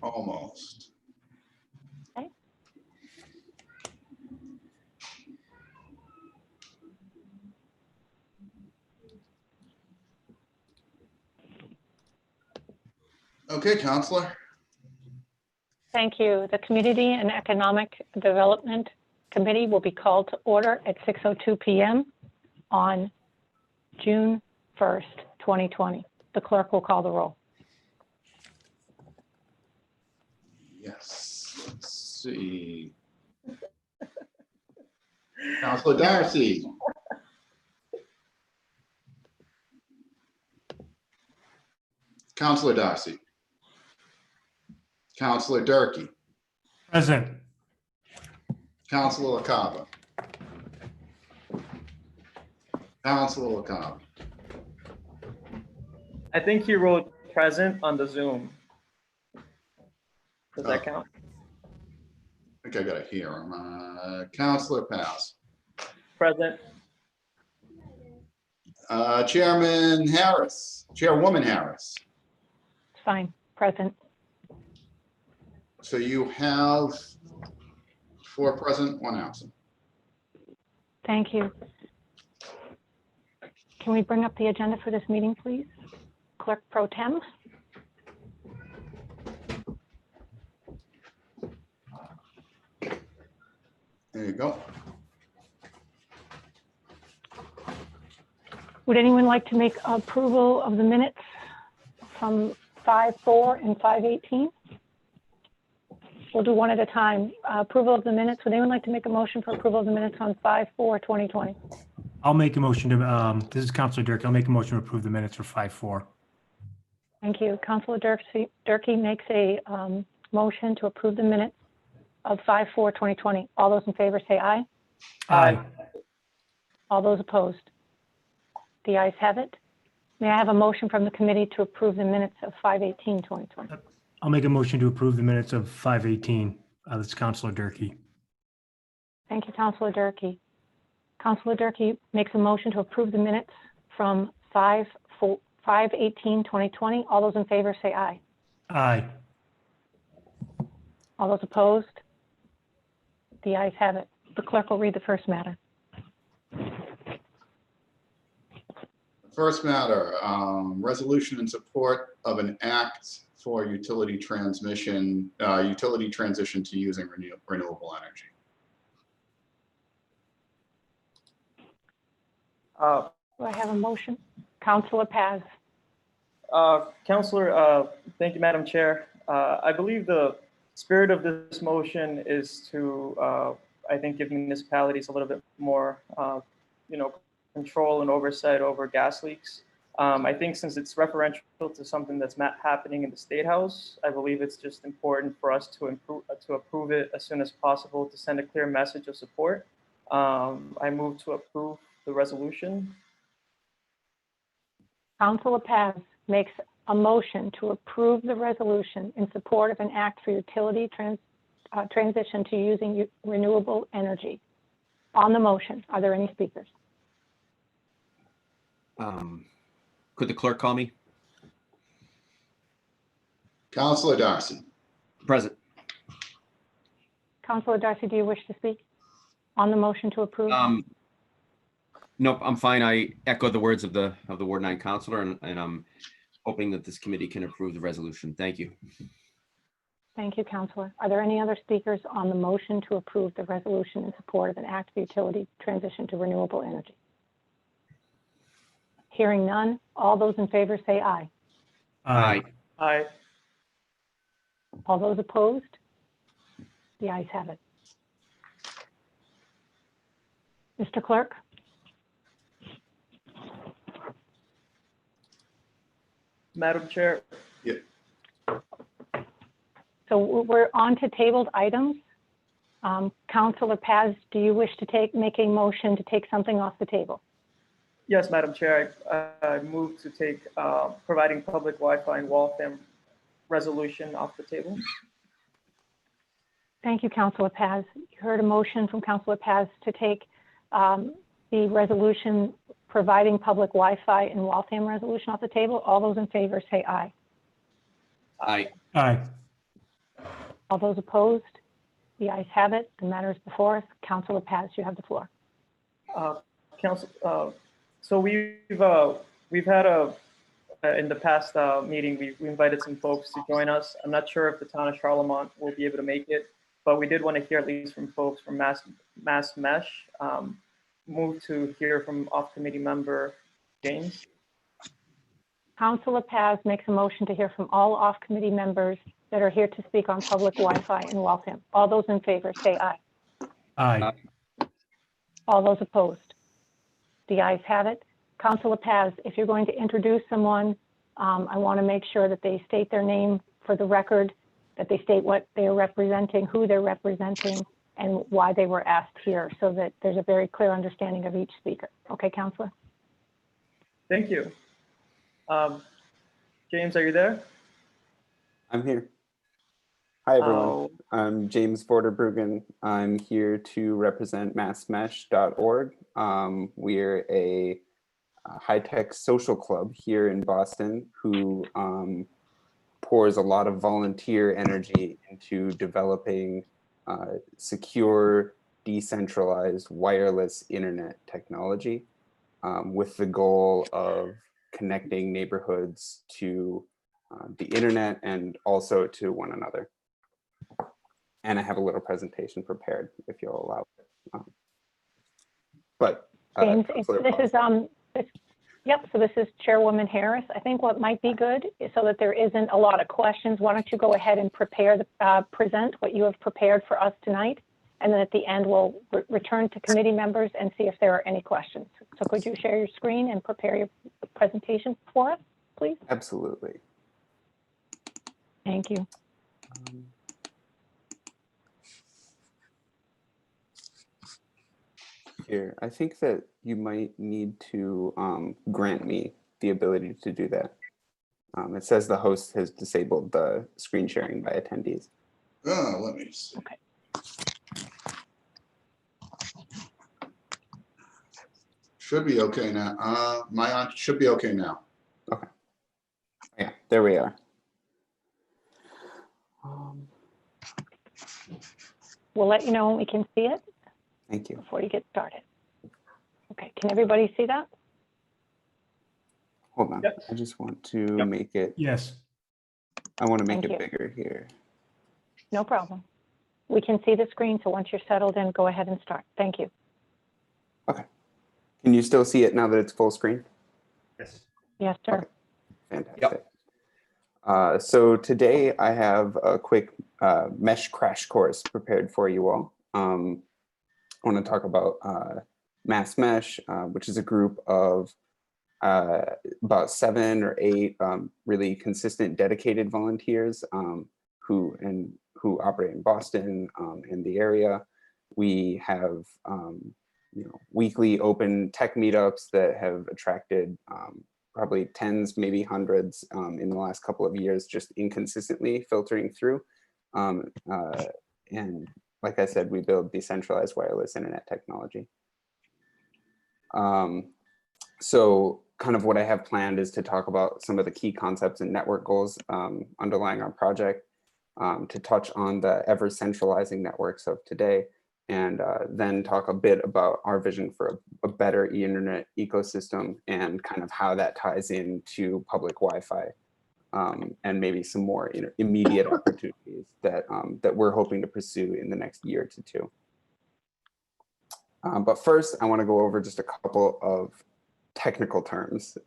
Almost. Okay. Okay, Counselor. Thank you. The Community and Economic Development Committee will be called to order at 6:02 p.m. on June 1st, 2020. The clerk will call the roll. Yes. Let's see. Counselor Darcy. Counselor Darcy. Counselor Durkee. Present. Counselor LaCava. Counselor LaCava. I think he wrote present on the Zoom. Does that count? I think I got it here. Counselor Paz. Present. Chairman Harris. Chairwoman Harris. Fine, present. So you have 4 present, 1 absent. Thank you. Can we bring up the agenda for this meeting, please? Clerk Pro Tem. There you go. Would anyone like to make approval of the minutes from 5:4 and 5:18? We'll do one at a time. Approval of the minutes. Would anyone like to make a motion for approval of the minutes on 5/4/2020? I'll make a motion to, this is Councilor Durkee. I'll make a motion to approve the minutes for 5-4. Thank you. Councilor Durkee makes a motion to approve the minutes of 5/4/2020. All those in favor say aye. Aye. All those opposed? The ayes have it. May I have a motion from the committee to approve the minutes of 5/18/2020? I'll make a motion to approve the minutes of 5/18. That's Councilor Durkee. Thank you, Councilor Durkee. Councilor Durkee makes a motion to approve the minutes from 5/18/2020. All those in favor say aye. Aye. All those opposed? The ayes have it. The clerk will read the first matter. First matter, resolution in support of an act for utility transition to using renewable energy. Do I have a motion? Councilor Paz. Councilor, thank you, Madam Chair. I believe the spirit of this motion is to, I think, give municipalities a little bit more, control and oversight over gas leaks. I think since it's referential to something that's happening in the State House, I believe it's just important for us to approve it as soon as possible to send a clear message of support. I move to approve the resolution. Councilor Paz makes a motion to approve the resolution in support of an act for utility transition to using renewable energy. On the motion, are there any speakers? Could the clerk call me? Counselor Darcy. Present. Councilor Darcy, do you wish to speak on the motion to approve? Nope, I'm fine. I echo the words of the Ward 9 councilor, and I'm hoping that this committee can approve the resolution. Thank you. Thank you, Councilor. Are there any other speakers on the motion to approve the resolution in support of an act for utility transition to renewable energy? Hearing none, all those in favor say aye. Aye. Aye. All those opposed? The ayes have it. Mr. Clerk? Madam Chair. Yeah. So we're on to tabled items. Councilor Paz, do you wish to make a motion to take something off the table? Yes, Madam Chair. I move to take providing public Wi-Fi in Waltham resolution off the table. Thank you, Councilor Paz. You heard a motion from Councilor Paz to take the resolution providing public Wi-Fi in Waltham resolution off the table. All those in favor say aye. Aye. Aye. All those opposed? The ayes have it. The matter is before us. Councilor Paz, you have the floor. Council, so we've had in the past meeting, we invited some folks to join us. I'm not sure if the town of Charlemont will be able to make it, but we did want to hear at least from folks from Mass Mesh. Move to hear from off-committee member James. Councilor Paz makes a motion to hear from all off-committee members that are here to speak on public Wi-Fi in Waltham. All those in favor say aye. Aye. All those opposed? The ayes have it. Councilor Paz, if you're going to introduce someone, I want to make sure that they state their name for the record, that they state what they are representing, who they're representing, and why they were asked here, so that there's a very clear understanding of each speaker. Okay, Councilor? Thank you. James, are you there? I'm here. Hi, everyone. Oh. I'm James Vorderbruggen. I'm here to represent massmesh.org. We're a high-tech social club here in Boston who pours a lot of volunteer energy into developing secure, decentralized, wireless internet technology with the goal of connecting neighborhoods to the internet and also to one another. And I have a little presentation prepared if you'll allow it. James, so this is Chairwoman Harris. I think what might be good is, so that there isn't a lot of questions, why don't you go ahead and present what you have prepared for us tonight, and then at the end we'll return to committee members and see if there are any questions. So could you share your screen and prepare your presentation for us, please? Absolutely. Thank you. Here, I think that you might need to grant me the ability to do that. It says the host has disabled the screen sharing by attendees. Oh, let me see. Okay. Should be okay now. My aunt should be okay now. Okay. Yeah, there we are. We'll let you know when we can see it Thank you. before you get started. Okay, can everybody see that? Hold on. Yep. I just want to Yep. make it, Yes. I want to make Thank it you. bigger here. No problem. We can see the screen, so once you're settled in, go ahead and start. Thank you. Can you still see it now that it's full screen? Yes. Yes, sir. Okay. Fantastic. So today I have a quick mesh crash course prepared for you all. I want to talk about Mass Mesh, which is a group of about 7 or 8 really consistent, dedicated volunteers who operate in Boston and the area. We have weekly open tech meetups that have attracted probably tens, maybe hundreds in the last couple of years, just inconsistently filtering through. And like I said, we build decentralized wireless internet technology. So kind of what I have planned is to talk about some of the key concepts and network goals underlying our project, to touch on the ever centralizing networks of today, and then talk a bit about our vision for a better internet ecosystem and kind of how that ties into public Wi-Fi, and maybe some more immediate opportunities that we're hoping to pursue in the next year to 2. But first, I want to go over just a couple of technical terms,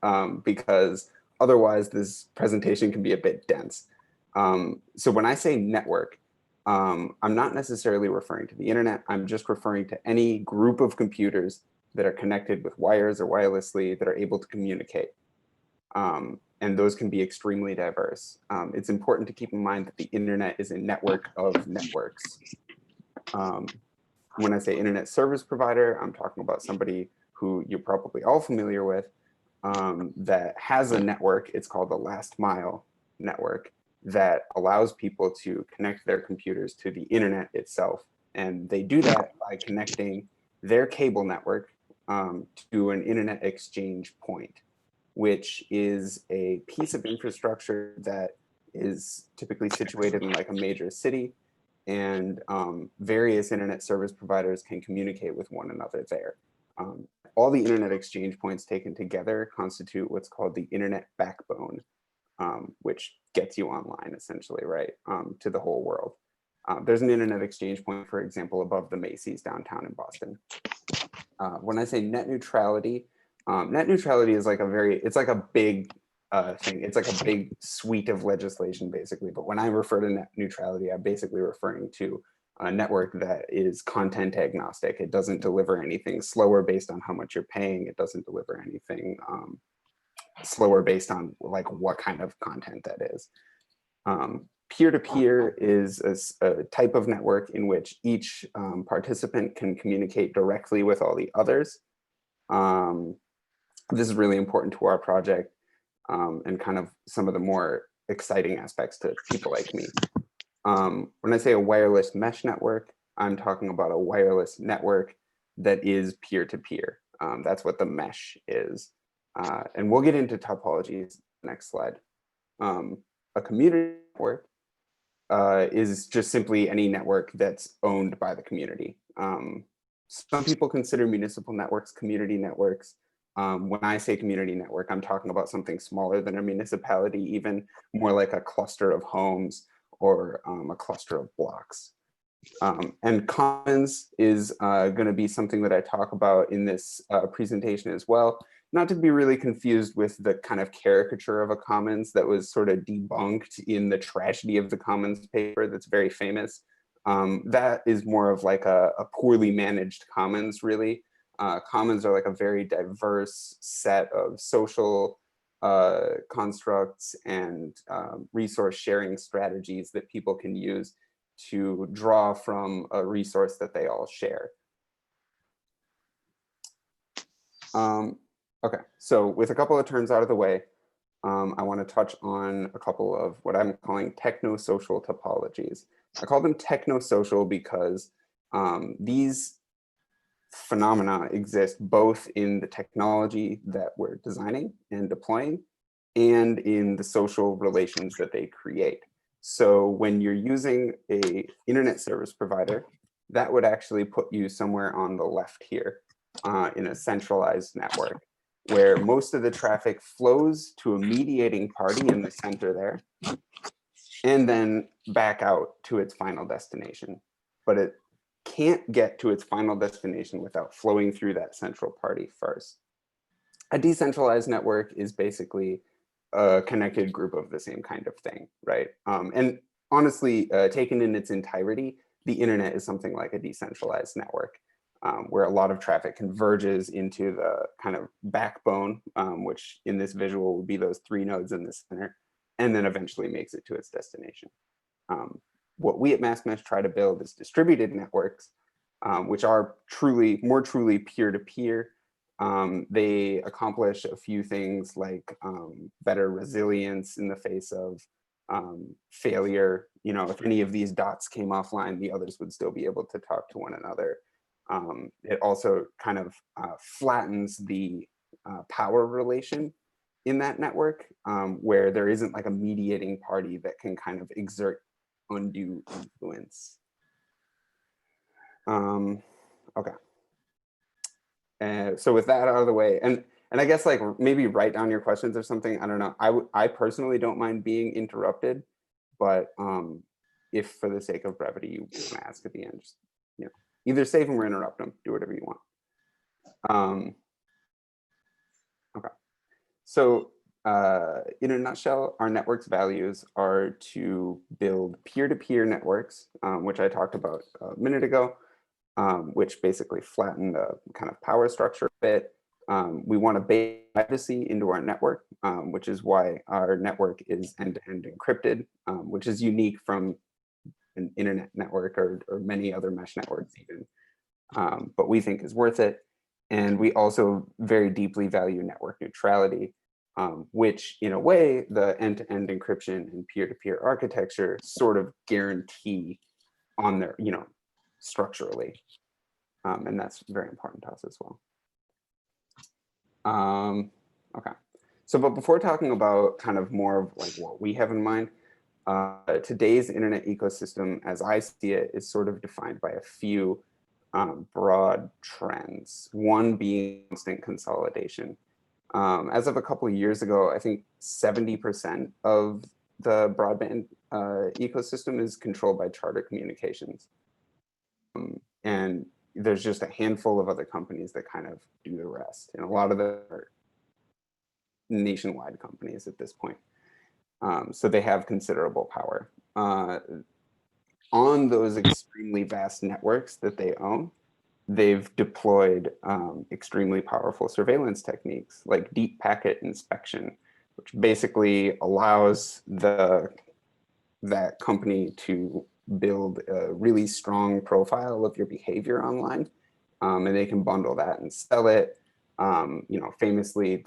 because otherwise this presentation can be a bit dense. So when I say network, I'm not necessarily referring to the internet. I'm just referring to any group of computers that are connected with wires or wirelessly that are able to communicate. And those can be extremely diverse. It's important to keep in mind that the internet is a network of networks. When I say internet service provider, I'm talking about somebody who you're probably all familiar with that has a network. It's called the last mile network, that allows people to connect their computers to the internet itself. And they do that by connecting their cable network to an internet exchange point, which is a piece of infrastructure that is typically situated in like a major city. and various internet service providers can communicate with one another there. All the internet exchange points taken together constitute what's called the internet backbone, which gets you online essentially, right, to the whole world. There's an internet exchange point, for example, above the Macy's downtown in Boston. When I say net neutrality is like it's like a big thing. It's like a big suite of legislation, basically. But when I refer to net neutrality, I'm basically referring to a network that is content agnostic. It doesn't deliver anything slower based on how much you're paying. It doesn't deliver anything slower based on like what kind of content that is. Peer-to-peer is a type of network in which each participant can communicate directly with all the others. This is really important to our project and kind of some of the more exciting aspects to people like me. When I say a wireless mesh network, I'm talking about a wireless network that is peer-to-peer. That's what the mesh is. And we'll get into topologies next slide. A community network is just simply any network that's owned by the community. Some people consider municipal networks community networks. When I say community network, I'm talking about something smaller than a municipality, even more like a cluster of homes or a cluster of blocks. And commons is going to be something that I talk about in this presentation as well. Not to be really confused with the kind of caricature of a commons that was sort of debunked in the Tragedy of the Commons paper that's very famous. That is more of like a poorly managed commons, really. Commons are like a very diverse set of social constructs and resource sharing strategies that people can use to draw from a resource that they all share. Okay, so with a couple of terms out of the way, I want to touch on a couple of what I'm calling techno-social topologies. I call them techno-social because these phenomena exist both in the technology that we're designing and deploying and in the social relations that they create. So when you're using an internet service provider, that would actually put you somewhere on the left here in a centralized network, where most of the traffic flows to a mediating party in the center there, and then back out to its final destination. But it can't get to its final destination without flowing through that central party first. A decentralized network is basically a connected group of the same kind of thing, right? And honestly, taken in its entirety, the internet is something like a decentralized network. Where a lot of traffic converges into the kind of backbone, which in this visual would be those 3 nodes in the center, and then eventually makes it to its destination. What we at MassMesh try to build is distributed networks, which are more truly peer-to-peer. They accomplish a few things like better resilience in the face of failure. You know, if any of these dots came offline, the others would still be able to talk to one another. It also kind of flattens the power relation in that network, where there isn't like a mediating party that can kind of exert undue influence. Okay. So with that out of the way, and I guess like maybe write down your questions or something. I don't know. I personally don't mind being interrupted, but if for the sake of brevity you want to ask at the end, just, you know, either save them or interrupt them. Do whatever you want. Okay. So in a nutshell, our network's values are to build peer-to-peer networks, which I talked about a minute ago, which basically flatten the kind of power structure a bit. We want to bake privacy into our network, which is why our network is end-to-end encrypted, which is unique from an internet network or many other mesh networks even, but we think is worth it. And we also very deeply value network neutrality, which in a way, the end-to-end encryption and peer-to-peer architecture sort of guarantee on their, you know, structurally. And that's very important to us as well. Okay. So, but before talking about kind of more of like what we have in mind, Today's internet ecosystem, as I see it, is sort of defined by a few broad trends. One being constant consolidation. As of a couple of years ago, I think 70% of the broadband ecosystem is controlled by Charter Communications. And there's just a handful of other companies that kind of do the rest. And a lot of them are nationwide companies at this point. So they have considerable power. On those extremely vast networks that they own, they've deployed extremely powerful surveillance techniques like deep packet inspection, which basically allows that company to build a really strong profile of your behavior online, and they can bundle that and sell it. Famously,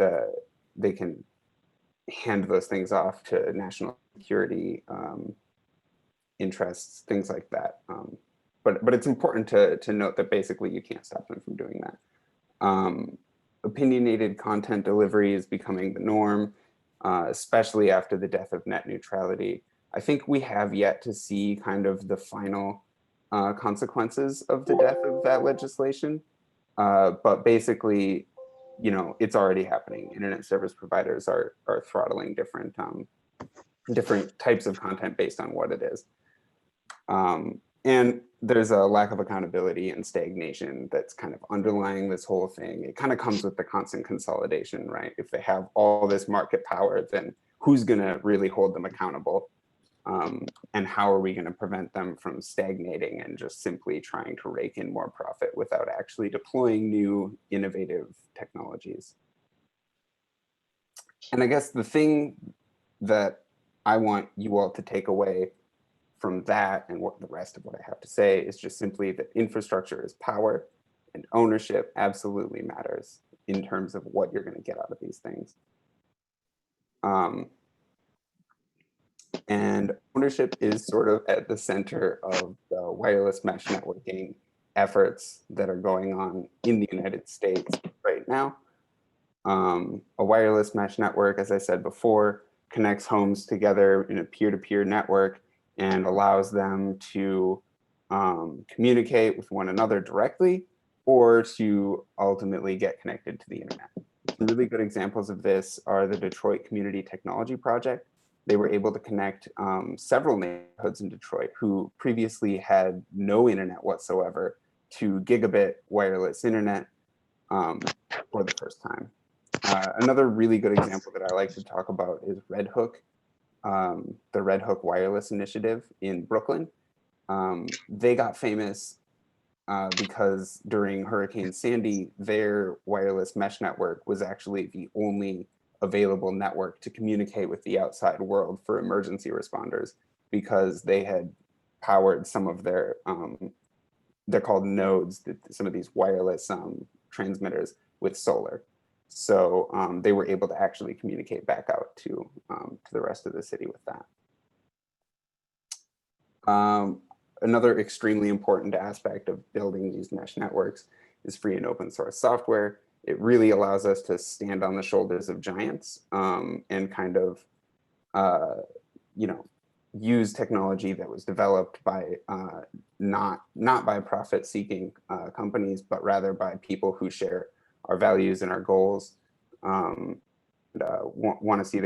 they can hand those things off to national security interests, things like that. But it's important to note that basically you can't stop them from doing that. Opinionated content delivery is becoming the norm, especially after the death of net neutrality. I think we have yet to see kind of the final consequences of the death of that legislation. But basically, it's already happening. Internet service providers are throttling different types of content based on what it is. And there's a lack of accountability and stagnation that's kind of underlying this whole thing. It kind of comes with the constant consolidation, right? If they have all this market power, then who's going to really hold them accountable? And how are we going to prevent them from stagnating and just simply trying to rake in more profit without actually deploying new innovative technologies? And I guess the thing that I want you all to take away from that and what the rest of what I have to say is just simply that infrastructure is power and ownership absolutely matters in terms of what you're going to get out of these things. And ownership is sort of at the center of the wireless mesh networking efforts that are going on in the United States right now. A wireless mesh network, as I said before, connects homes together in a peer-to-peer network and allows them to communicate with one another directly or to ultimately get connected to the internet. Some really good examples of this are the Detroit Community Technology Project. They were able to connect several neighborhoods in Detroit who previously had no internet whatsoever to gigabit wireless internet for the first time. Another really good example that I like to talk about is Red Hook, the Red Hook Wireless Initiative in Brooklyn. They got famous because during Hurricane Sandy, their wireless mesh network was actually the only available network to communicate with the outside world for emergency responders, because they had powered some of their, they're called nodes, some of these wireless transmitters with solar. So they were able to actually communicate back out to the rest of the city with that. Another extremely important aspect of building these mesh networks is free and open source software. It really allows us to stand on the shoulders of giants and kind of, use technology that was developed by not by profit-seeking companies, but rather by people who share our values and our goals. Want to see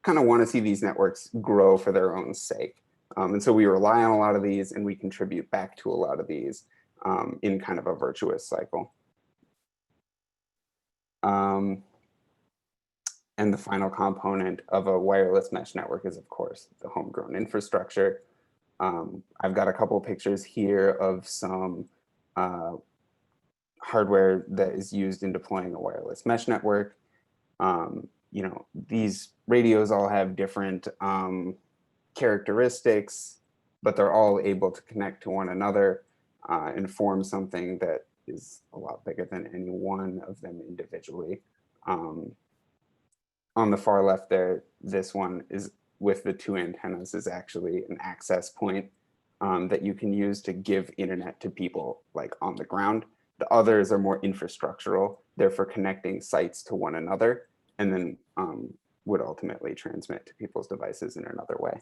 want to see these networks grow for their own sake. And so we rely on a lot of these, and we contribute back to a lot of these in kind of a virtuous cycle. And the final component of a wireless mesh network is, of course, the homegrown infrastructure. I've got a couple pictures here of some hardware that is used in deploying a wireless mesh network. These radios all have different characteristics, but they're all able to connect to one another and form something that is a lot bigger than any one of them individually. On the far left there, this one is with the two antennas is actually an access point that you can use to give internet to people like on the ground. The others are more infrastructural. They're for connecting sites to one another, and then would ultimately transmit to people's devices in another way.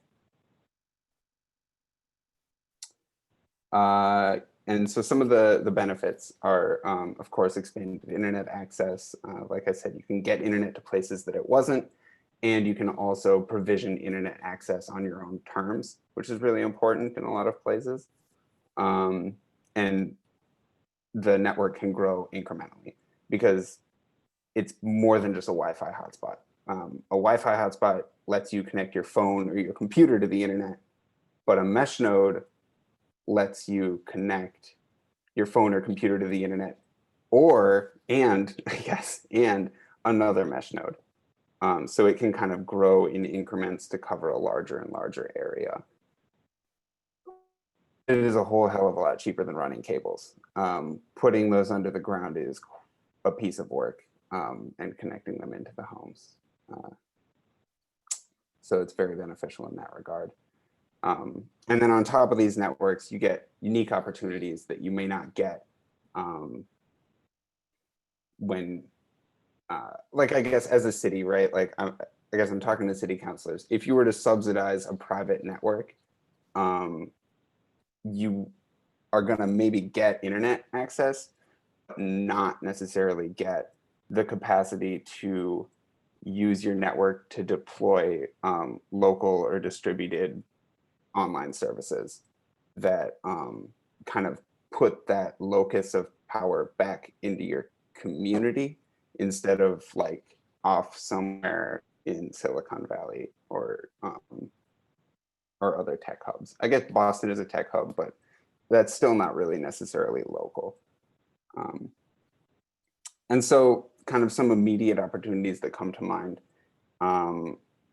And so some of the benefits are, of course, expanded internet access. Like I said, you can get internet to places that it wasn't, and you can also provision internet access on your own terms, which is really important in a lot of places. And the network can grow incrementally because it's more than just a Wi-Fi hotspot. A Wi-Fi hotspot lets you connect your phone or your computer to the internet, but a mesh node lets you connect your phone or computer to the internet and another mesh node. So it can kind of grow in increments to cover a larger and larger area. It is a whole hell of a lot cheaper than running cables. Putting those under the ground is a piece of work, and connecting them into the homes. So it's very beneficial in that regard. And then on top of these networks, you get unique opportunities that you may not get when, like, I guess as a city, right? Like, I guess I'm talking to city councilors. If you were to subsidize a private network, you are going to maybe get internet access, but not necessarily get the capacity to use your network to deploy local or distributed online services that kind of put that locus of power back into your community instead of like off somewhere in Silicon Valley or other tech hubs. I guess Boston is a tech hub, but that's still not really necessarily local. And so kind of some immediate opportunities that come to mind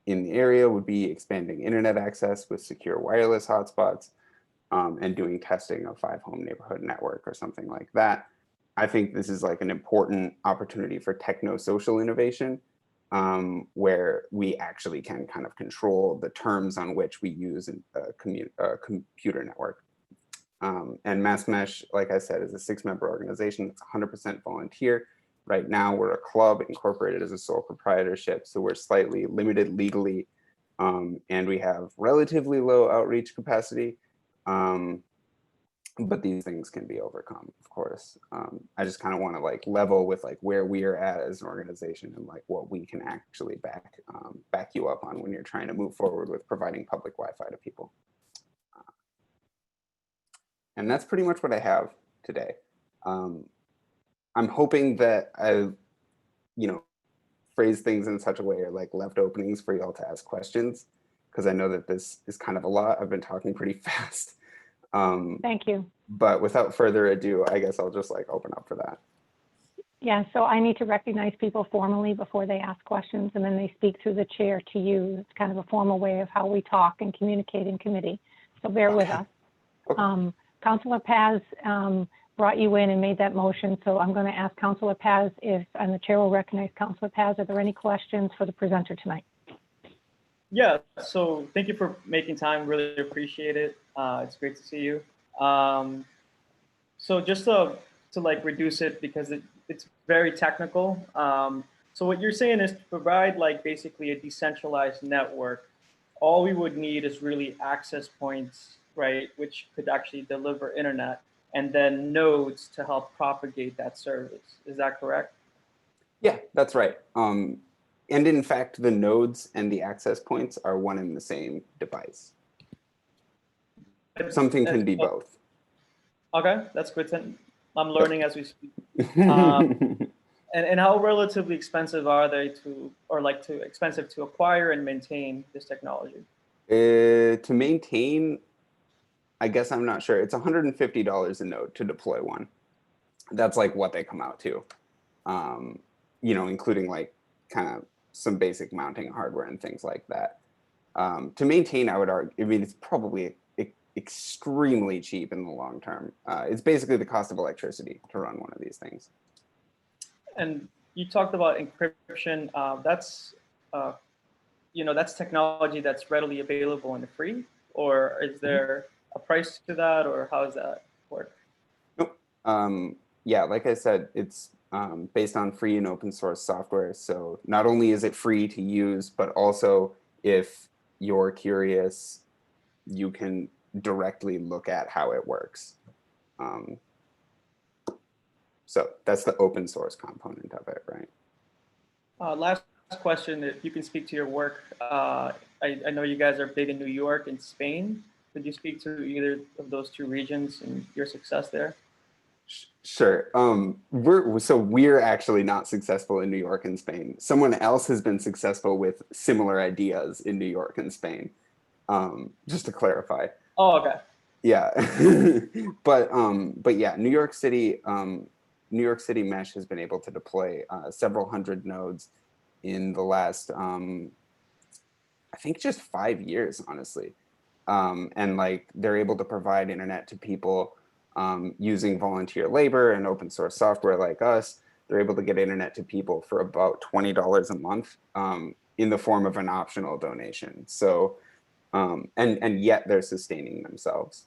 in the area would be expanding internet access with secure wireless hotspots, and doing testing of 5-home neighborhood network or something like that. I think this is like an important opportunity for techno-social innovation, where we actually can kind of control the terms on which we use a computer network. And MassMesh, like I said, is a 6-member organization. It's 100% volunteer. Right now, we're a club incorporated as a sole proprietorship, so we're slightly limited legally, and we have relatively low outreach capacity. But these things can be overcome, of course. I just kind of want to like level with like where we are at as an organization and like what we can actually back you up on when you're trying to move forward with providing public Wi-Fi to people. And that's pretty much what I have today. I'm hoping that I, phrase things in such a way or like left openings for y'all to ask questions, because I know that this is kind of a lot. I've been talking pretty fast. Thank you. But without further ado, I guess I'll just like open up for that. Yeah, so I need to recognize people formally before they ask questions, and then they speak through the chair to you. It's kind of a formal way of how we talk and communicate in committee. So bear with us. Okay. Councilor Paz brought you in and made that motion. So I'm going to ask Councilor Paz and the chair will recognize Councilor Paz. Are there any questions for the presenter tonight? Yeah, so thank you for making time. Really appreciate it. It's great to see you. So just to like reduce it because it's very technical. So what you're saying is to provide like basically a decentralized network. All we would need is really access points, right, which could actually deliver internet, and then nodes to help propagate that service. Is that correct? Yeah, that's right. And in fact, the nodes and the access points are one and the same device. Something can be both. Okay, that's good. I'm learning as we speak. And how relatively expensive are they expensive to acquire and maintain this technology? To maintain, I guess I'm not sure. It's $150 a node to deploy one. That's like what they come out to, including like kind of some basic mounting hardware and things like that. To maintain, I would argue, it's probably extremely cheap in the long term. It's basically the cost of electricity to run one of these things. And you talked about encryption. That's technology that's readily available and free, or is there a price to that, or how does that work? Nope. Yeah, like I said, it's based on free and open source software. So not only is it free to use, but also if you're curious, you can directly look at how it works. So that's the open source component of it, right? Last question, if you can speak to your work. I know you guys are big in New York and Spain. Could you speak to either of those two regions and your success there? Sure. We're actually not successful in New York and Spain. Someone else has been successful with similar ideas in New York and Spain. Just to clarify. Oh, okay. Yeah, but yeah, New York City Mesh has been able to deploy several hundred nodes in the last, I think, just 5 years, honestly. And like they're able to provide internet to people using volunteer labor and open source software like us. They're able to get internet to people for about $20 a month in the form of an optional donation. So, and yet they're sustaining themselves.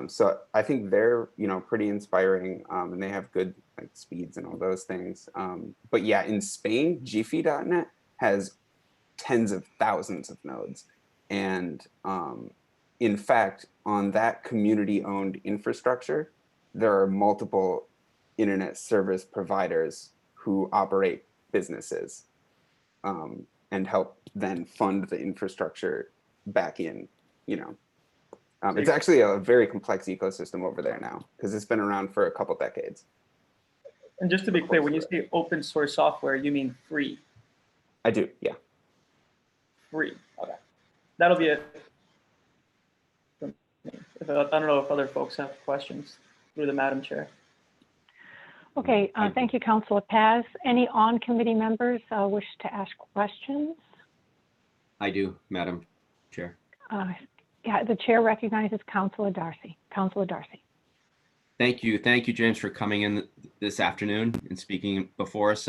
So I think they're, pretty inspiring, and they have good like speeds and all those things. But yeah, in Spain, Giphy.net has tens of thousands of nodes. And in fact, on that community-owned infrastructure, there are multiple internet service providers who operate businesses and help then fund the infrastructure back in, It's actually a very complex ecosystem over there now because it's been around for a couple decades. And just to be clear, when you say open source software, you mean free? I do, yeah. Free, okay. That'll be it. I don't know if other folks have questions through the Madam Chair. Okay, thank you, Councilor Paz. Any on-committee members wish to ask questions? I do, Madam Chair. Yeah, the chair recognizes Councilor Darcy. Councilor Darcy. Thank you, James, for coming in this afternoon and speaking before us.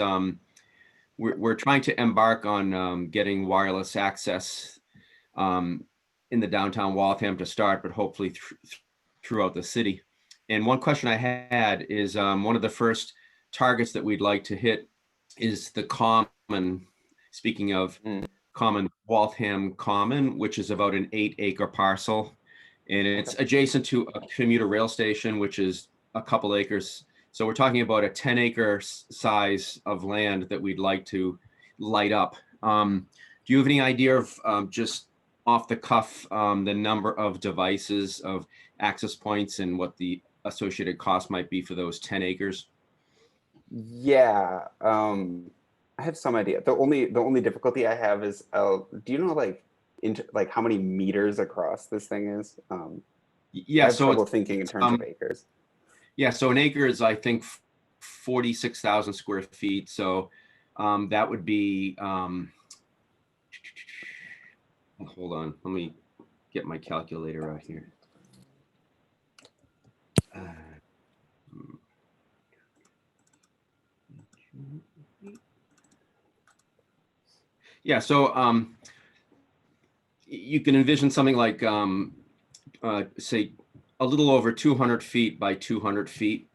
We're trying to embark on getting wireless access in the downtown Waltham to start, but hopefully throughout the city. And one question I had is one of the first targets that we'd like to hit is the common, speaking of common, Waltham Common, which is about an 8-acre parcel. And it's adjacent to a commuter rail station, which is a couple acres. So we're talking about a 10-acre size of land that we'd like to light up. Do you have any idea of just off the cuff, the number of devices, of access points, and what the associated cost might be for those 10 acres? Yeah, I have some idea. The only difficulty I have is, do you know like how many meters across this thing is? Yeah, I have so trouble thinking in terms of acres. Yeah, so an acre is, I think, 46,000 square feet. So that would be, hold on, let me get my calculator out here. Yeah, so you can envision something like, say, a little over 200 feet by 200 feet.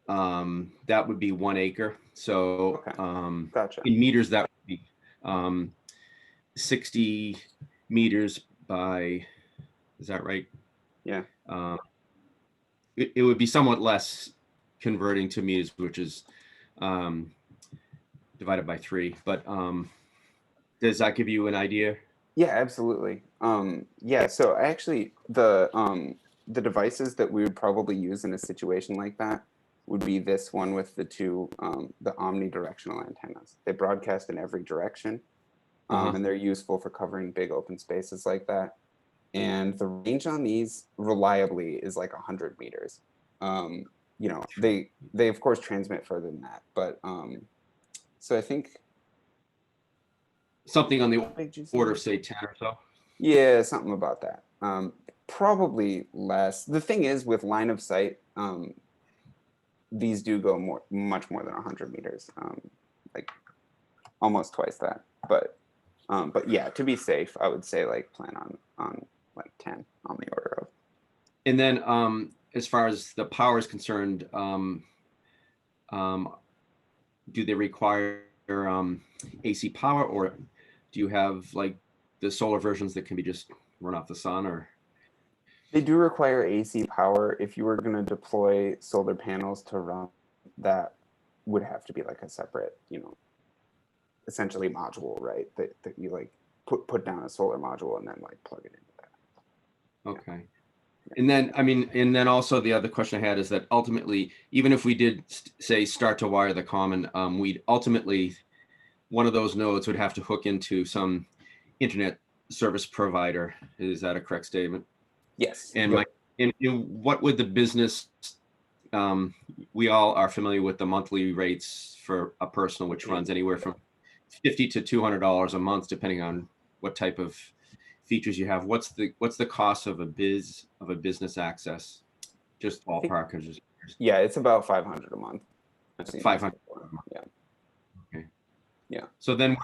That would be 1 acre. So Gotcha. in meters, that would be 60 meters by, is that right? Yeah. It would be somewhat less converting to meters, which is divided by 3. But does that give you an idea? Yeah, absolutely. Yeah, so actually the devices that we would probably use in a situation like that would be this one with the two the omnidirectional antennas. They broadcast in every direction, and they're useful for covering big open spaces like that. And the range on these reliably is like 100 meters. They of course transmit further than that, but so I think something on the order of, say, 10 or so. Yeah, something about that. Probably less. The thing is, with line of sight, these do go much more than 100 meters, like almost twice that. But yeah, to be safe, I would say like plan on like 10 on the order of. And then as far as the power is concerned, do they require AC power, or do you have like the solar versions that can be just run off the sun? Or They do require AC power. If you were going to deploy solar panels to run, that would have to be like a separate, essentially module, right? That you like put down a solar module and then like plug it into that. Okay. And then, I mean, and then also the other question I had is that ultimately, even if we did say start to wire the common, we'd ultimately, one of those nodes would have to hook into some internet service provider. Is that a correct statement? Yes. And what would the business, we all are familiar with the monthly rates for a personal, which runs anywhere from $50 to $200 a month, depending on what type of features you have. What's the cost of a business access? Just ballpark. Yeah, it's about 500 a month. 500. Yeah. Okay. Yeah. So then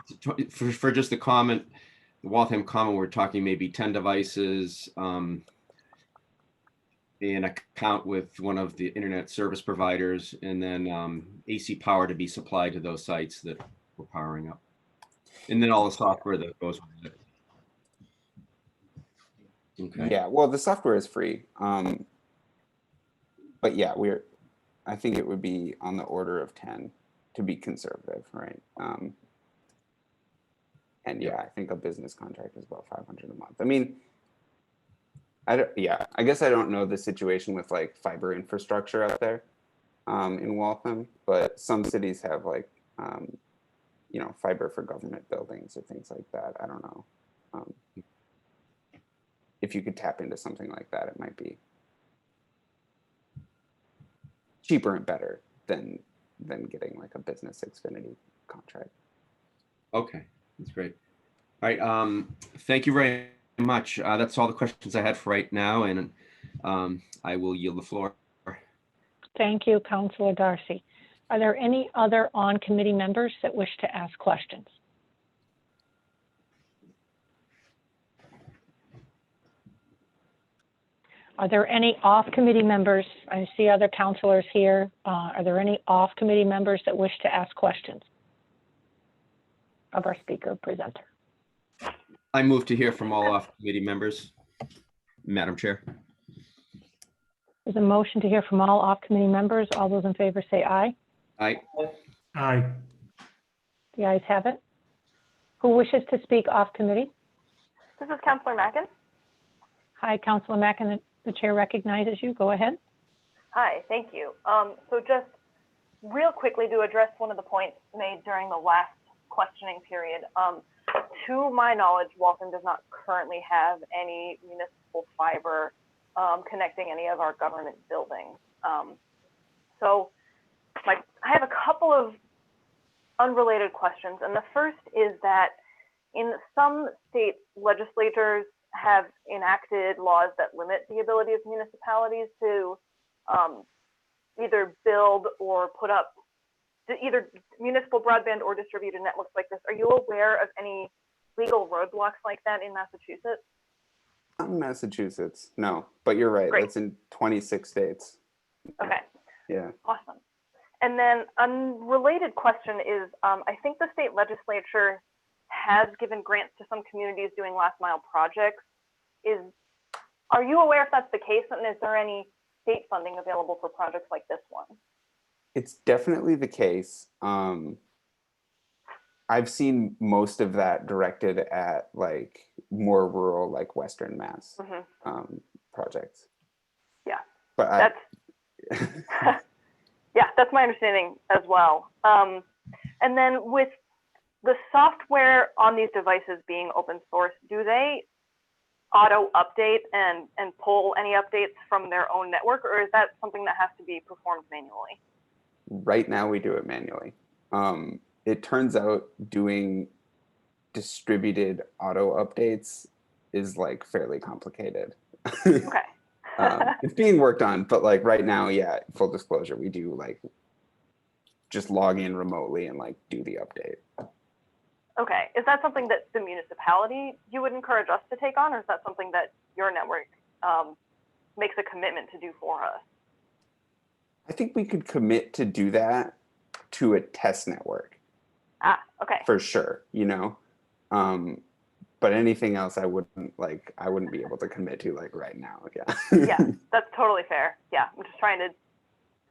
for just the Waltham Common, we're talking maybe 10 devices, an account with one of the internet service providers, and then AC power to be supplied to those sites that we're powering up. And then all the software that goes with it. Okay. Yeah, well, the software is free. But yeah, I think it would be on the order of 10 to be conservative, right? And yeah, I think a business contract is about 500 a month. I mean, I guess I don't know the situation with like fiber infrastructure out there in Waltham, but some cities have like, fiber for government buildings or things like that. I don't know. If you could tap into something like that, it might be cheaper and better than getting like a business Xfinity contract. Okay, that's great. All right, thank you very much. That's all the questions I had for right now, and I will yield the floor. Thank you, Councilor Darcy. Are there any other on-committee members that wish to ask questions? Are there any off-committee members? I see other councilors here. Are there any off-committee members that wish to ask questions of our speaker presenter? I move to hear from all off-committee members, Madam Chair. There's a motion to hear from all off-committee members. All those in favor say aye. Aye. Aye. The ayes have it. Who wishes to speak off-committee? This is Councilor Mackin. Hi, Councilor Mackin. The chair recognizes you. Go ahead. Hi, thank you. So just real quickly to address one of the points made during the last questioning period. To my knowledge, Waltham does not currently have any municipal fiber connecting any of our government buildings. So I have a couple of unrelated questions. And the first is that in some state legislatures have enacted laws that limit the ability of municipalities to either build or put up either municipal broadband or distributed networks like this. Are you aware of any legal roadblocks like that in Massachusetts? Not in Massachusetts, no, but you're right. Great. That's in 26 states. Okay. Yeah. Awesome. And then unrelated question is, I think the state legislature has given grants to some communities doing last mile projects. Are you aware if that's the case, and is there any state funding available for projects like this one? It's definitely the case. I've seen most of that directed at like more rural, like Western Mass projects. Yeah, but that's yeah, that's my understanding as well. And then with the software on these devices being open source, do they auto update and pull any updates from their own network, or is that something that has to be performed manually? Right now we do it manually. It turns out doing distributed auto updates is like fairly complicated. Okay. It's being worked on, but like right now, yeah, full disclosure, we do like just log in remotely and like do the update. Okay, is that something that the municipality you would encourage us to take on, or is that something that your network makes a commitment to do for us? I think we could commit to do that to a test network. Ah, okay. For sure, you know. but anything else I wouldn't be able to commit to like right now. Yeah. Yeah, that's totally fair. Yeah, I'm just trying to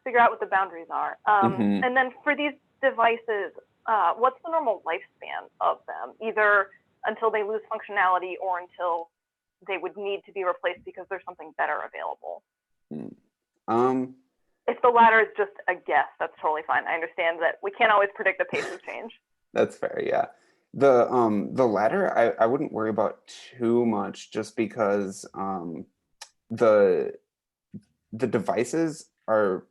figure out what the boundaries are. Mhm. And then for these devices, what's the normal lifespan of them? Either until they lose functionality or until they would need to be replaced because there's something better available. If the latter is just a guess, that's totally fine. I understand that we can't always predict the pace of change. That's fair. Yeah. The latter, I wouldn't worry about too much, just because the devices are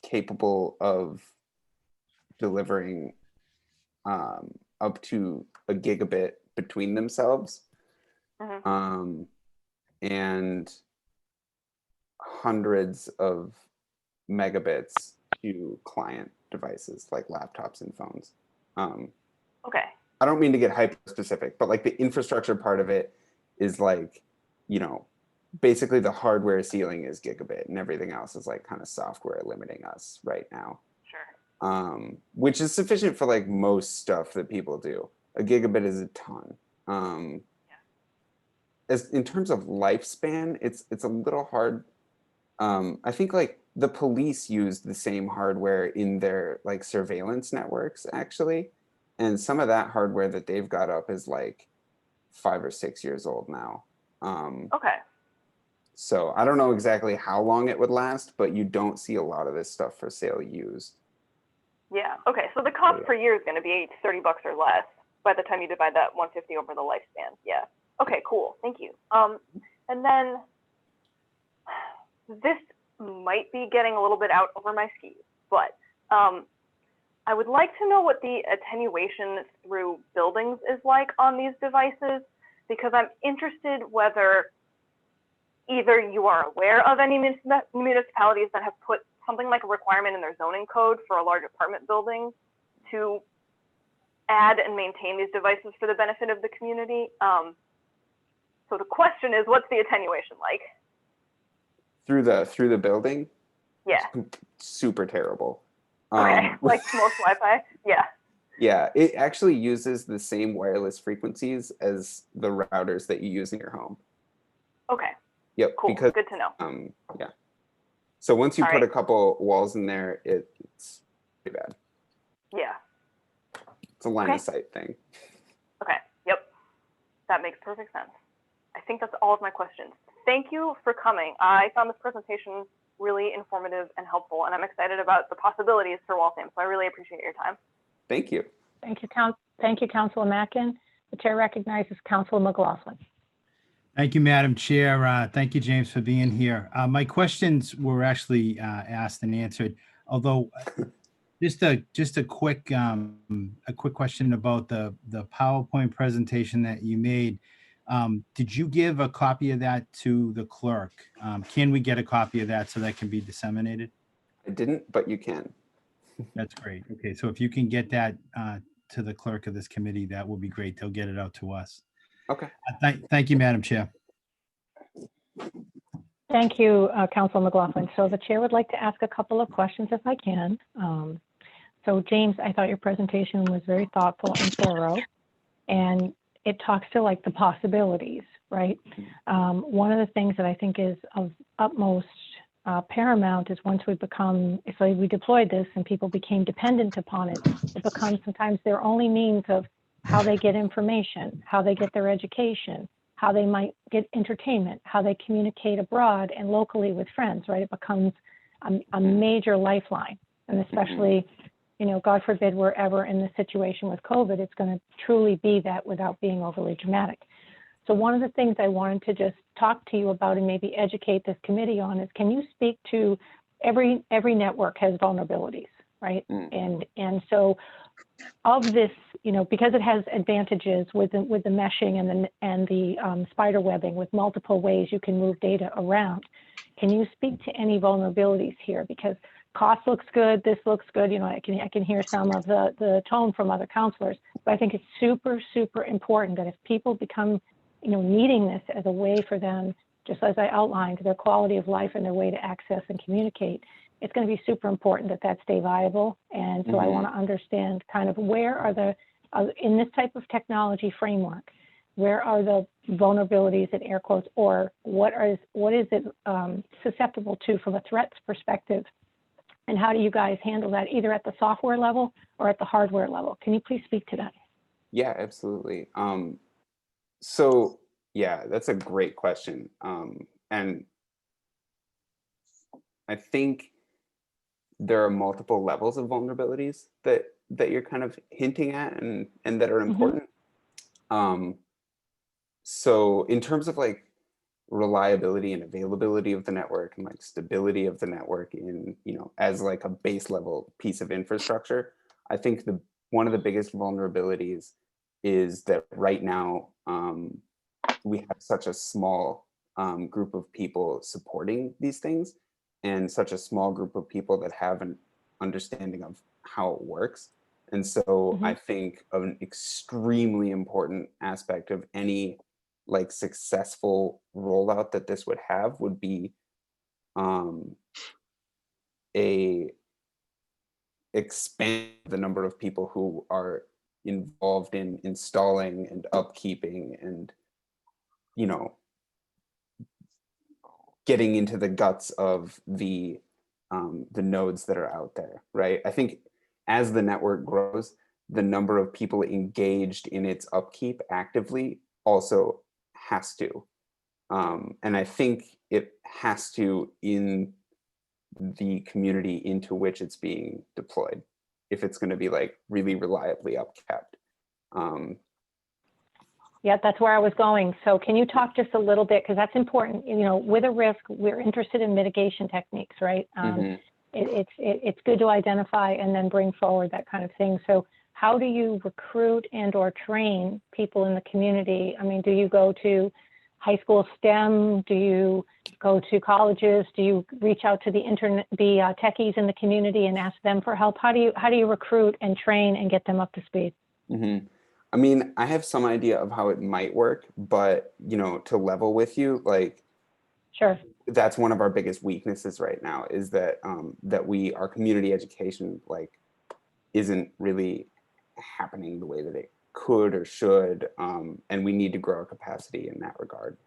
capable of delivering up to a gigabit between themselves, and hundreds of megabits to client devices like laptops and phones. Okay. I don't mean to get hyper specific, but like the infrastructure part of it is like, basically the hardware ceiling is gigabit and everything else is like kind of software limiting us right now. Sure. Which is sufficient for like most stuff that people do. A gigabit is a ton. As in terms of lifespan, it's a little hard. I think like the police use the same hardware in their like surveillance networks actually. And some of that hardware that they've got up is like 5 or 6 years old now. Okay. So I don't know exactly how long it would last, but you don't see a lot of this stuff for sale used. Yeah. Okay. So the cost per year is going to be $30 or less by the time you divide that 150 over the lifespan. Yeah. Okay. Cool. Thank you. And then this might be getting a little bit out over my skis, but I would like to know what the attenuation through buildings is like on these devices, because I'm interested whether either you are aware of any municipalities that have put something like a requirement in their zoning code for a large apartment building to add and maintain these devices for the benefit of the community. So the question is, what's the attenuation like? Through the building? Yeah. It's super terrible. Okay, like most Wi-Fi? Yeah. Yeah, it actually uses the same wireless frequencies as the routers that you use in your home. Okay. Yep. Cool. Because, good to know. Yeah. So once you All put right. a couple walls in there, it's pretty bad. Yeah. It's a line Okay. of sight thing. Okay. Yep. That makes perfect sense. I think that's all of my questions. Thank you for coming. I found this presentation really informative and helpful, and I'm excited about the possibilities for Waltham. So I really appreciate your time. Thank you. Thank you, Councilor Mackin. The chair recognizes Councilor McLaughlin. Thank you, Madam Chair. Thank you, James, for being here. My questions were actually asked and answered, although just a quick question about the PowerPoint presentation that you made. Did you give a copy of that to the clerk? Can we get a copy of that so that can be disseminated? I didn't, but you can. That's great. Okay, so if you can get that to the clerk of this committee, that will be great. They'll get it out to us. Okay. Thank you, Madam Chair. Thank you, Councilor McLaughlin. So the chair would like to ask a couple of questions if I can. So James, I thought your presentation was very thoughtful and thorough, and it talks to like the possibilities, right? One of the things that I think is of utmost paramount is once we become, if we deployed this and people became dependent upon it, it becomes sometimes their only means of how they get information, how they get their education, how they might get entertainment, how they communicate abroad and locally with friends, right? It becomes a major lifeline. And especially, God forbid we're ever in the situation with COVID, it's going to truly be that without being overly dramatic. So one of the things I wanted to just talk to you about and maybe educate this committee on is, can you speak to every network has vulnerabilities, right? And so of this, because it has advantages with the meshing and the spider webbing with multiple ways you can move data around, can you speak to any vulnerabilities here? Because cost looks good, this looks good. I can hear some of the tone from other counselors, but I think it's super, super important that if people become, needing this as a way for them, just as I outlined, their quality of life and their way to access and communicate, it's going to be super important that stay viable. And so I want to understand kind of where are in this type of technology framework, where are the vulnerabilities in air quotes, or what is it susceptible to from a threats perspective? And how do you guys handle that either at the software level or at the hardware level? Can you please speak to that? Yeah, absolutely. So yeah, that's a great question. And I think there are multiple levels of vulnerabilities that you're kind of hinting at and that are important. So in terms of like reliability and availability of the network and like stability of the network in, as like a base level piece of infrastructure, I think one of the biggest vulnerabilities is that right now we have such a small group of people supporting these things, and such a small group of people that have an understanding of how it works. And so I think an extremely important aspect of any like successful rollout that this would have would be a expand the number of people who are involved in installing and upkeeping and getting into the guts of the nodes that are out there, right? I think as the network grows, the number of people engaged in its upkeep actively also has to. And I think it has to in the community into which it's being deployed, if it's going to be like really reliably upkept. Yeah, that's where I was going. So can you talk just a little bit, because that's important, with a risk, we're interested in mitigation techniques, right? It's good to identify and then bring forward that kind of thing. So how do you recruit and or train people in the community? I mean, do you go to high school STEM? Do you go to colleges? Do you reach out to the techies in the community and ask them for help? How do you recruit and train and get them up to speed? I mean, I have some idea of how it might work, but to level with you, like, sure, that's one of our biggest weaknesses right now, is that our community education like isn't really happening the way that it could or should, and we need to grow our capacity in that regard.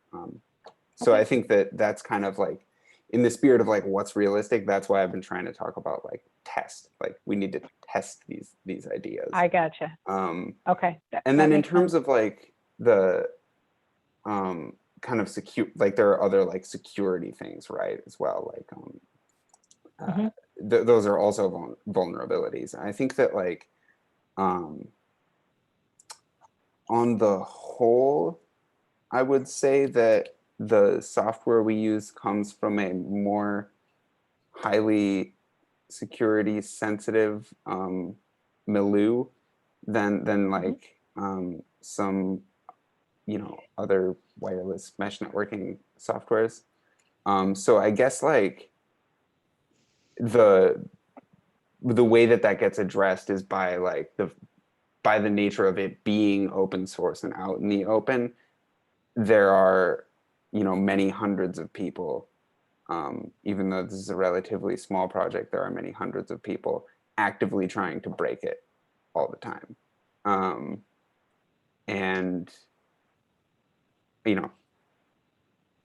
So I think that's kind of like in the spirit of like what's realistic. That's why I've been trying to talk about like test. Like we need to test these ideas. I gotcha. Okay. And then in terms of like the kind of secure, like there are other like security things, right, as well. Like those are also vulnerabilities. And I think that like on the whole, I would say that the software we use comes from a more highly security sensitive milieu than like some other wireless mesh networking softwares. So I guess like the way that gets addressed is by like by the nature of it being open source and out in the open. There are many hundreds of people, even though this is a relatively small project, there are many hundreds of people actively trying to break it all the time. And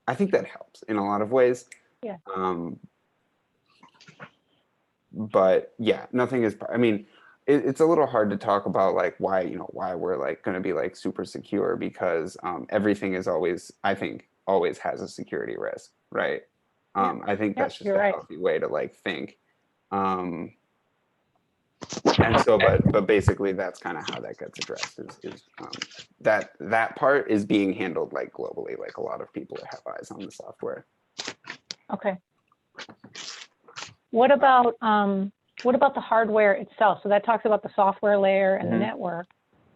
I think that helps in a lot of ways. Yeah. But yeah, nothing is, I mean, it's a little hard to talk about like why we're like going to be like super secure, because everything is always, I think, always has a security risk, right? I think that's just a healthy way to like think. And so, but basically that's kind of how that gets addressed is that part is being handled like globally, like a lot of people have eyes on the software. Okay. What about the hardware itself? So that talks about the software layer and the network.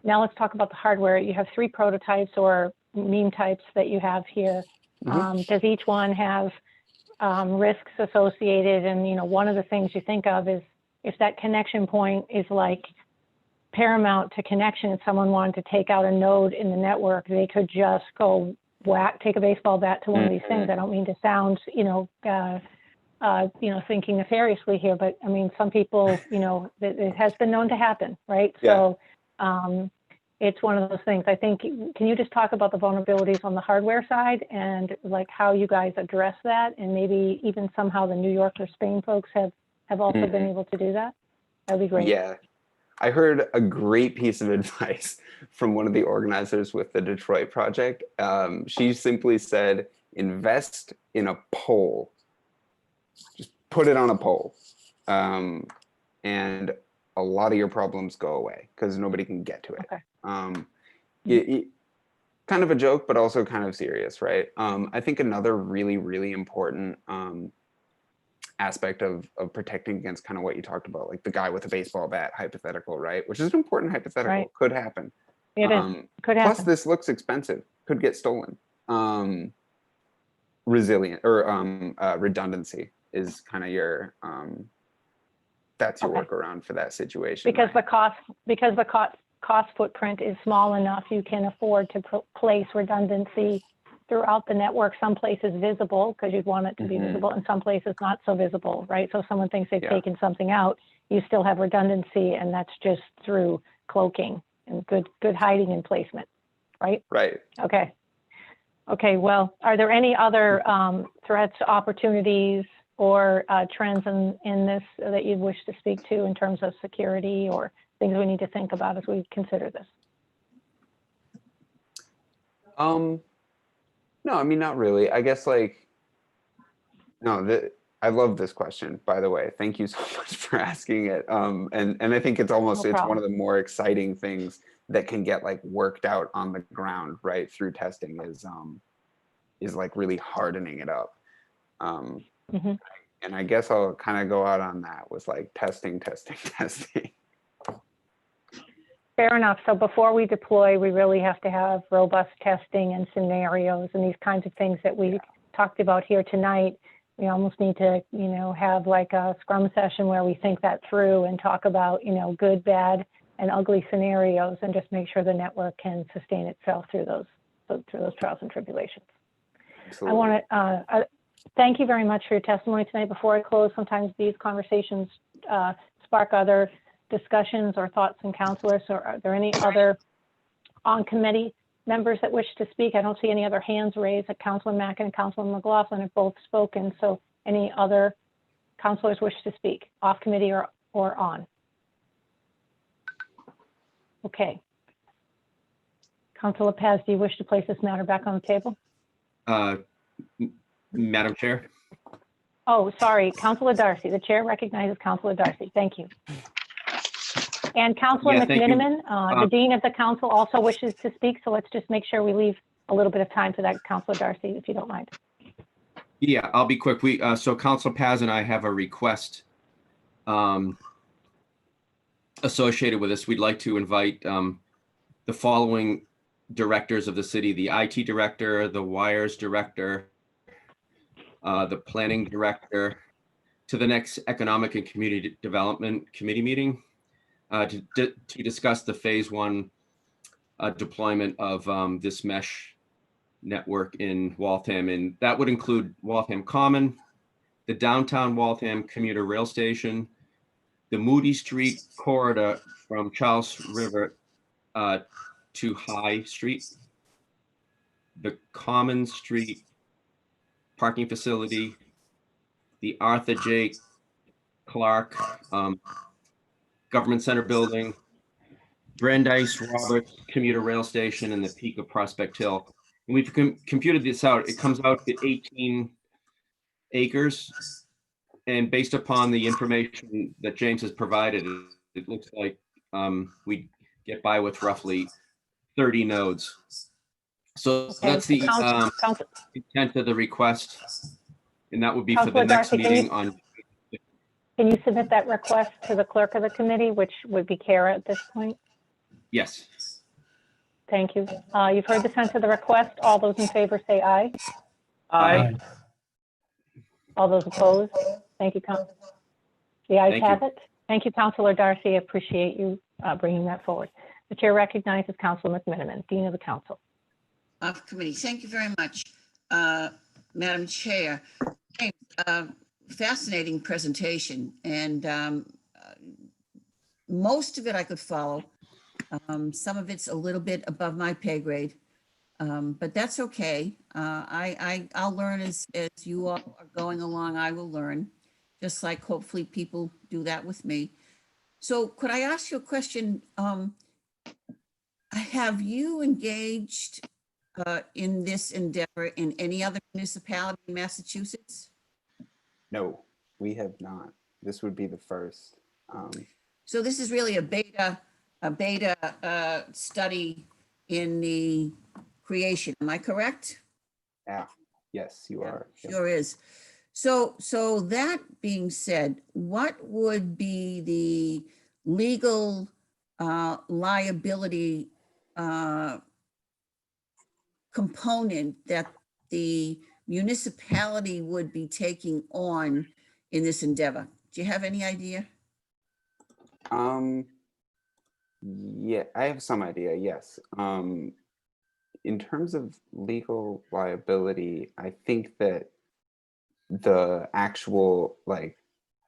Now let's talk about the hardware. You have 3 prototypes or meme types that you have here. Does each one have risks associated? And one of the things you think of is if that connection point is like paramount to connection, if someone wanted to take out a node in the network, they could just go take a baseball bat to one of these things. I don't mean to sound, thinking nefariously here, but I mean, some people, it has been known to happen, right? Yeah. So it's one of those things. I think, can you just talk about the vulnerabilities on the hardware side and like how you guys address that? And maybe even somehow the New York or Spain folks have also been able to do that? That'd be great. Yeah. I heard a great piece of advice from one of the organizers with the Detroit project. She simply said, invest in a pole. Just put it on a pole. And a lot of your problems go away because nobody can get to it. Okay. Kind of a joke, but also kind of serious, right? I think another really, really important aspect of protecting against kind of what you talked about, like the guy with a baseball bat hypothetical, right? Which is an important hypothetical, Right. could happen. It is. Could Plus happen. this looks expensive, could get stolen. Resilient or redundancy is kind of your, that's your Okay. workaround for that situation. Because right? the cost footprint is small enough, you can afford to place redundancy throughout the network. Some places visible because you'd want it to be visible, and some places not so visible, right? So if someone thinks they've taken something out, you still have redundancy, and that's just through cloaking and good hiding and placement, right? Right. Okay. Okay. Well, are there any other threats, opportunities, or trends in this that you wish to speak to in terms of security or things we need to think about as we consider this? No, I mean, not really. I guess like, no, I love this question, by the way. Thank you so much for asking it. And I think it's almost, No it's one problem. of the more exciting things that can get like worked out on the ground, right? Through testing is like really hardening it up. And I guess I'll kind of go out on that with like testing. Fair enough. So before we deploy, we really have to have robust testing and scenarios and these kinds of things that we talked about here tonight. We almost need to, have like a scrum session where we think that through and talk about, good, bad, and ugly scenarios, and just make sure the network can sustain itself through those trials and tribulations. Absolutely. I want to thank you very much for your testimony tonight. Before I close, sometimes these conversations spark other discussions or thoughts in counselors. So are there any other on-committee members that wish to speak? I don't see any other hands raised. Councilor Mack and Councilor McLaughlin have both spoken. So any other counselors wish to speak, off committee or on? Okay. Councilor Paz, do you wish to place this matter back on the table? Madam Chair. Oh, sorry, Councilor Darcy. The chair recognizes Councilor Darcy. Thank you. And Councilor Thank you. McMiniman, the Dean of the Council, also wishes to speak. So let's just make sure we leave a little bit of time for that, Councilor Darcy, if you don't mind. Yeah, I'll be quick. So Councilor Paz and I have a request associated with this. We'd like to invite the following directors of the city: the IT director, the wires director, the planning director, to the next Economic and Community Development Committee meeting to discuss the phase 1 deployment of this mesh network in Waltham. And that would include Waltham Common, the downtown Waltham commuter rail station, the Moody Street corridor from Charles River to High Street, the Common Street parking facility, the Arthur J. Clark Government Center building, Brandeis Roberts commuter rail station, and the peak of Prospect Hill. And we've computed this out. It comes out to 18 acres. And based upon the information that James has provided, it looks like we get by with roughly 30 nodes. So Okay. that's the intent of the request. And that would be for the next meeting on. Can you submit that request to the clerk of the committee, which would be Kara at this point? Yes. Thank you. You've heard the sense of the request. All those in favor say aye. Aye. All those opposed? Thank you, Councilor. The ayes Thank have you. it. Thank you, Councilor Darcy. I appreciate you bringing that forward. The chair recognizes Councilor McMiniman, Dean of the Council. Off committee. Thank you very much, Madam Chair. Fascinating presentation, and most of it I could follow. Some of it's a little bit above my pay grade, but that's okay. I'll learn as you all are going along. I will learn, just like hopefully people do that with me. So could I ask you a question? Have you engaged in this endeavor in any other municipality in Massachusetts? No, we have not. This would be the first. So this is really a beta study in the creation. Am I correct? Yeah, yes, you are. Yep. Sure is. So that being said, what would be the legal liability component that the municipality would be taking on in this endeavor? Do you have any idea? Yeah, I have some idea, yes. In terms of legal liability, I think that the actual like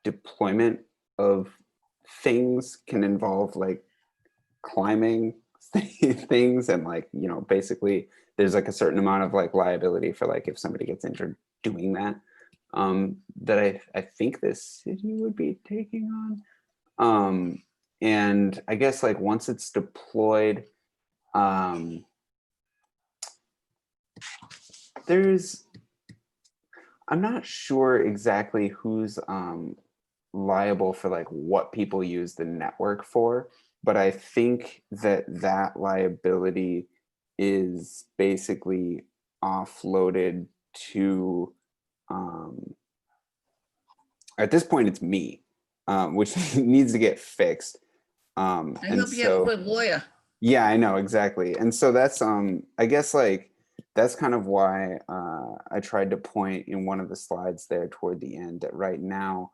deployment of things can involve like climbing things and like, you know, basically there's like a certain amount of like liability for like if somebody gets injured doing that, that I think this city would be taking on. And I guess like once it's deployed, I'm not sure exactly who's liable for like what people use the network for, but I think that that liability is basically offloaded to, at this point it's me, which needs to get fixed. I hope you have a good lawyer. Yeah, I know, exactly. And so that's, I guess like, that's kind of why I tried to point in one of the slides there toward the end that right now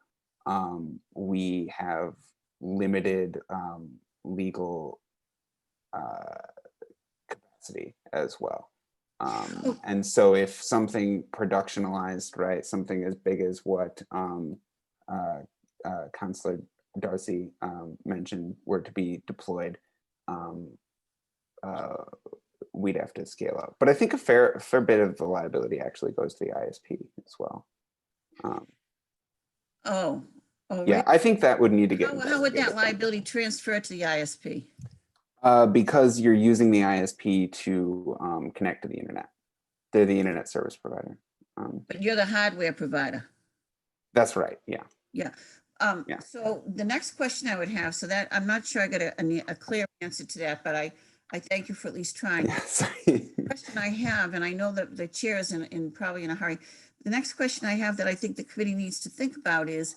we have limited legal capacity as well. And so if something productionalized, right, something as big as what Councilor Darcy mentioned were to be deployed, we'd have to scale up. But I think a fair bit of the liability actually goes to the ISP as well. Oh, Yeah, really? I think that would need to get How would that investigated. liability transfer to the ISP? Because you're using the ISP to connect to the internet. They're the internet service provider. But you're the hardware provider. That's right, yeah. Yeah. Yeah. So the next question I would have, so that I'm not sure I got a clear answer to that, but I thank you for at least trying. Sorry. The question I have, and I know that the chair is probably in a hurry. The next question I have that I think the committee needs to think about is,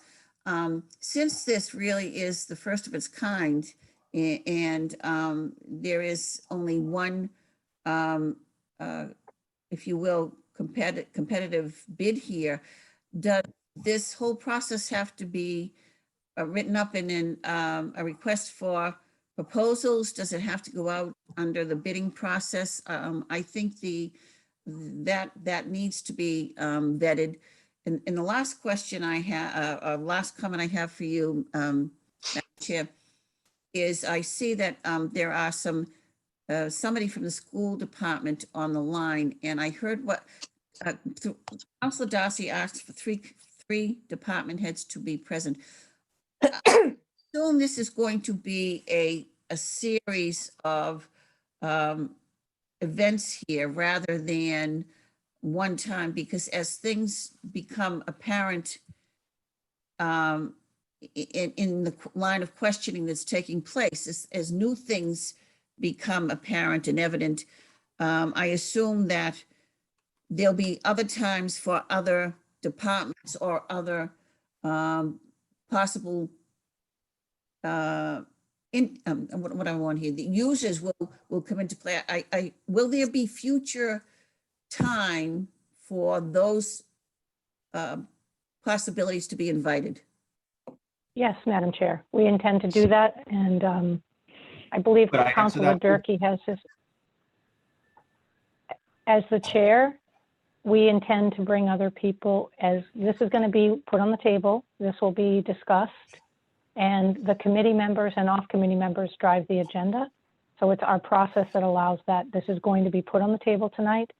since this really is the first of its kind, and there is only one, if you will, competitive bid here, does this whole process have to be written up in a request for proposals? Does it have to go out under the bidding process? I think that needs to be vetted. And the last question I have, last comment I have for you, Madam Chair, is I see that there are somebody from the school department on the line, and I heard what Councilor Darcy asked for three department heads to be present. I assume this is going to be a series of events here rather than one time, because as things become apparent in the line of questioning that's taking place, as new things become apparent and evident, I assume that there'll be other times for other departments or other possible what I want here, the users will come into play. Will there be future time for those possibilities to be invited? Yes, Madam Chair, we intend to do that, and I believe Could I answer Councilor that, please? Durkee has this. As the chair, we intend to bring other people, as this is going to be put on the table. This will be discussed, and the committee members and off-committee members drive the agenda. So it's our process that allows that. This is going to be put on the table tonight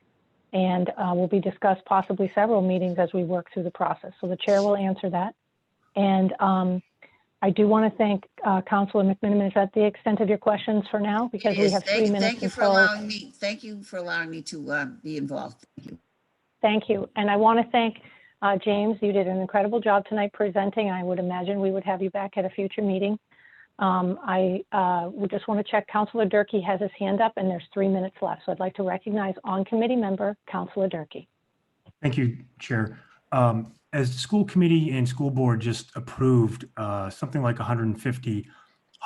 and will be discussed possibly several meetings as we work through the process. So the chair will answer that. And I do want to thank Councilor McMiniman. Is that the extent of your questions for now? Because we Yes, have 3 minutes thank you for until. allowing me, thank you for allowing me to be involved. Thank you. Thank you. And I want to thank James. You did an incredible job tonight presenting. I would imagine we would have you back at a future meeting. I would just want to check. Councilor Durkee has his hand up and there's 3 minutes left. So I'd like to recognize on-committee member, Councilor Durkee. Thank you, Chair. As the school committee and school board just approved something like 150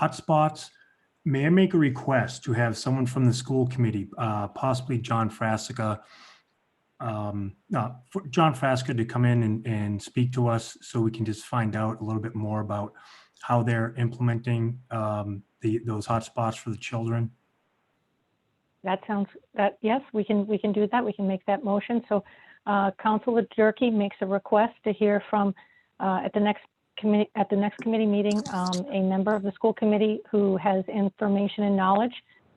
hotspots, may I make a request to have someone from the school committee, possibly John Frasca, John Frasca to come in and speak to us so we can just find out a little bit more about how they're implementing those hotspots for the children. That sounds, yes, we can do that. We can make that motion. So Councilor Durkee makes a request to hear from at the next committee meeting, a member of the school committee who has information and knowledge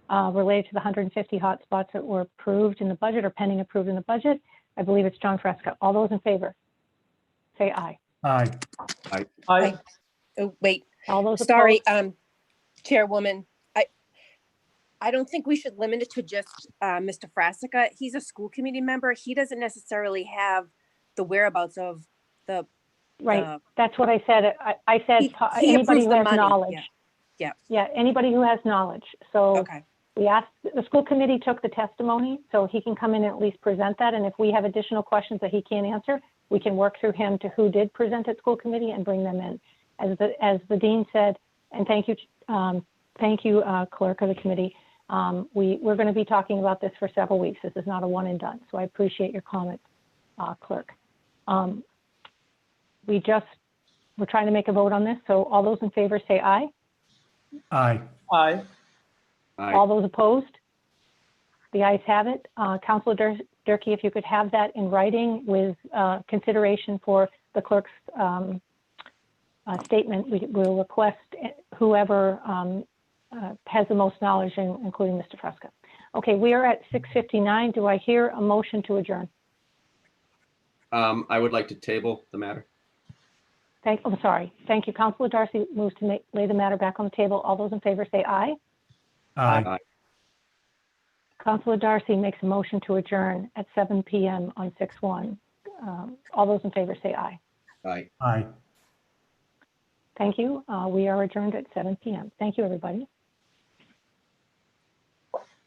related to the 150 hotspots that were approved in the budget or pending approved in the budget. I believe it's John Frasca. All those in favor, say aye. Aye. Aye. Oh, wait, All those sorry, opposed? Chairwoman. I don't think we should limit it to just Mr. Frasca. He's a school committee member. He doesn't necessarily have the whereabouts of the. Right, that's what I said. I said He anybody approves who the has money, knowledge. yeah. Yeah, anybody who has knowledge. So Okay, we asked, the school committee took the testimony, so he can come in and at least present that. And if we have additional questions that he can't answer, we can work through him to who did present at school committee and bring them in. As the dean said, and thank you, clerk of the committee. We're going to be talking about this for several weeks. This is not a one and done. So I appreciate your comment, clerk. We're trying to make a vote on this. So all those in favor say aye. Aye. Aye. All those opposed? The ayes have it. Councilor Durkee, if you could have that in writing with consideration for the clerk's statement, we will request whoever has the most knowledge, including Mr. Frasca. Okay, we are at 6:59. Do I hear a motion to adjourn? I would like to table the matter. I'm sorry. Thank you. Councilor Darcy moves to lay the matter back on the table. All those in favor say aye. Aye. Councilor Darcy makes a motion to adjourn at 7 p.m. on 6/1. All those in favor say aye. Aye. Aye. Thank you. We are adjourned at 7 p.m. Thank you, everybody.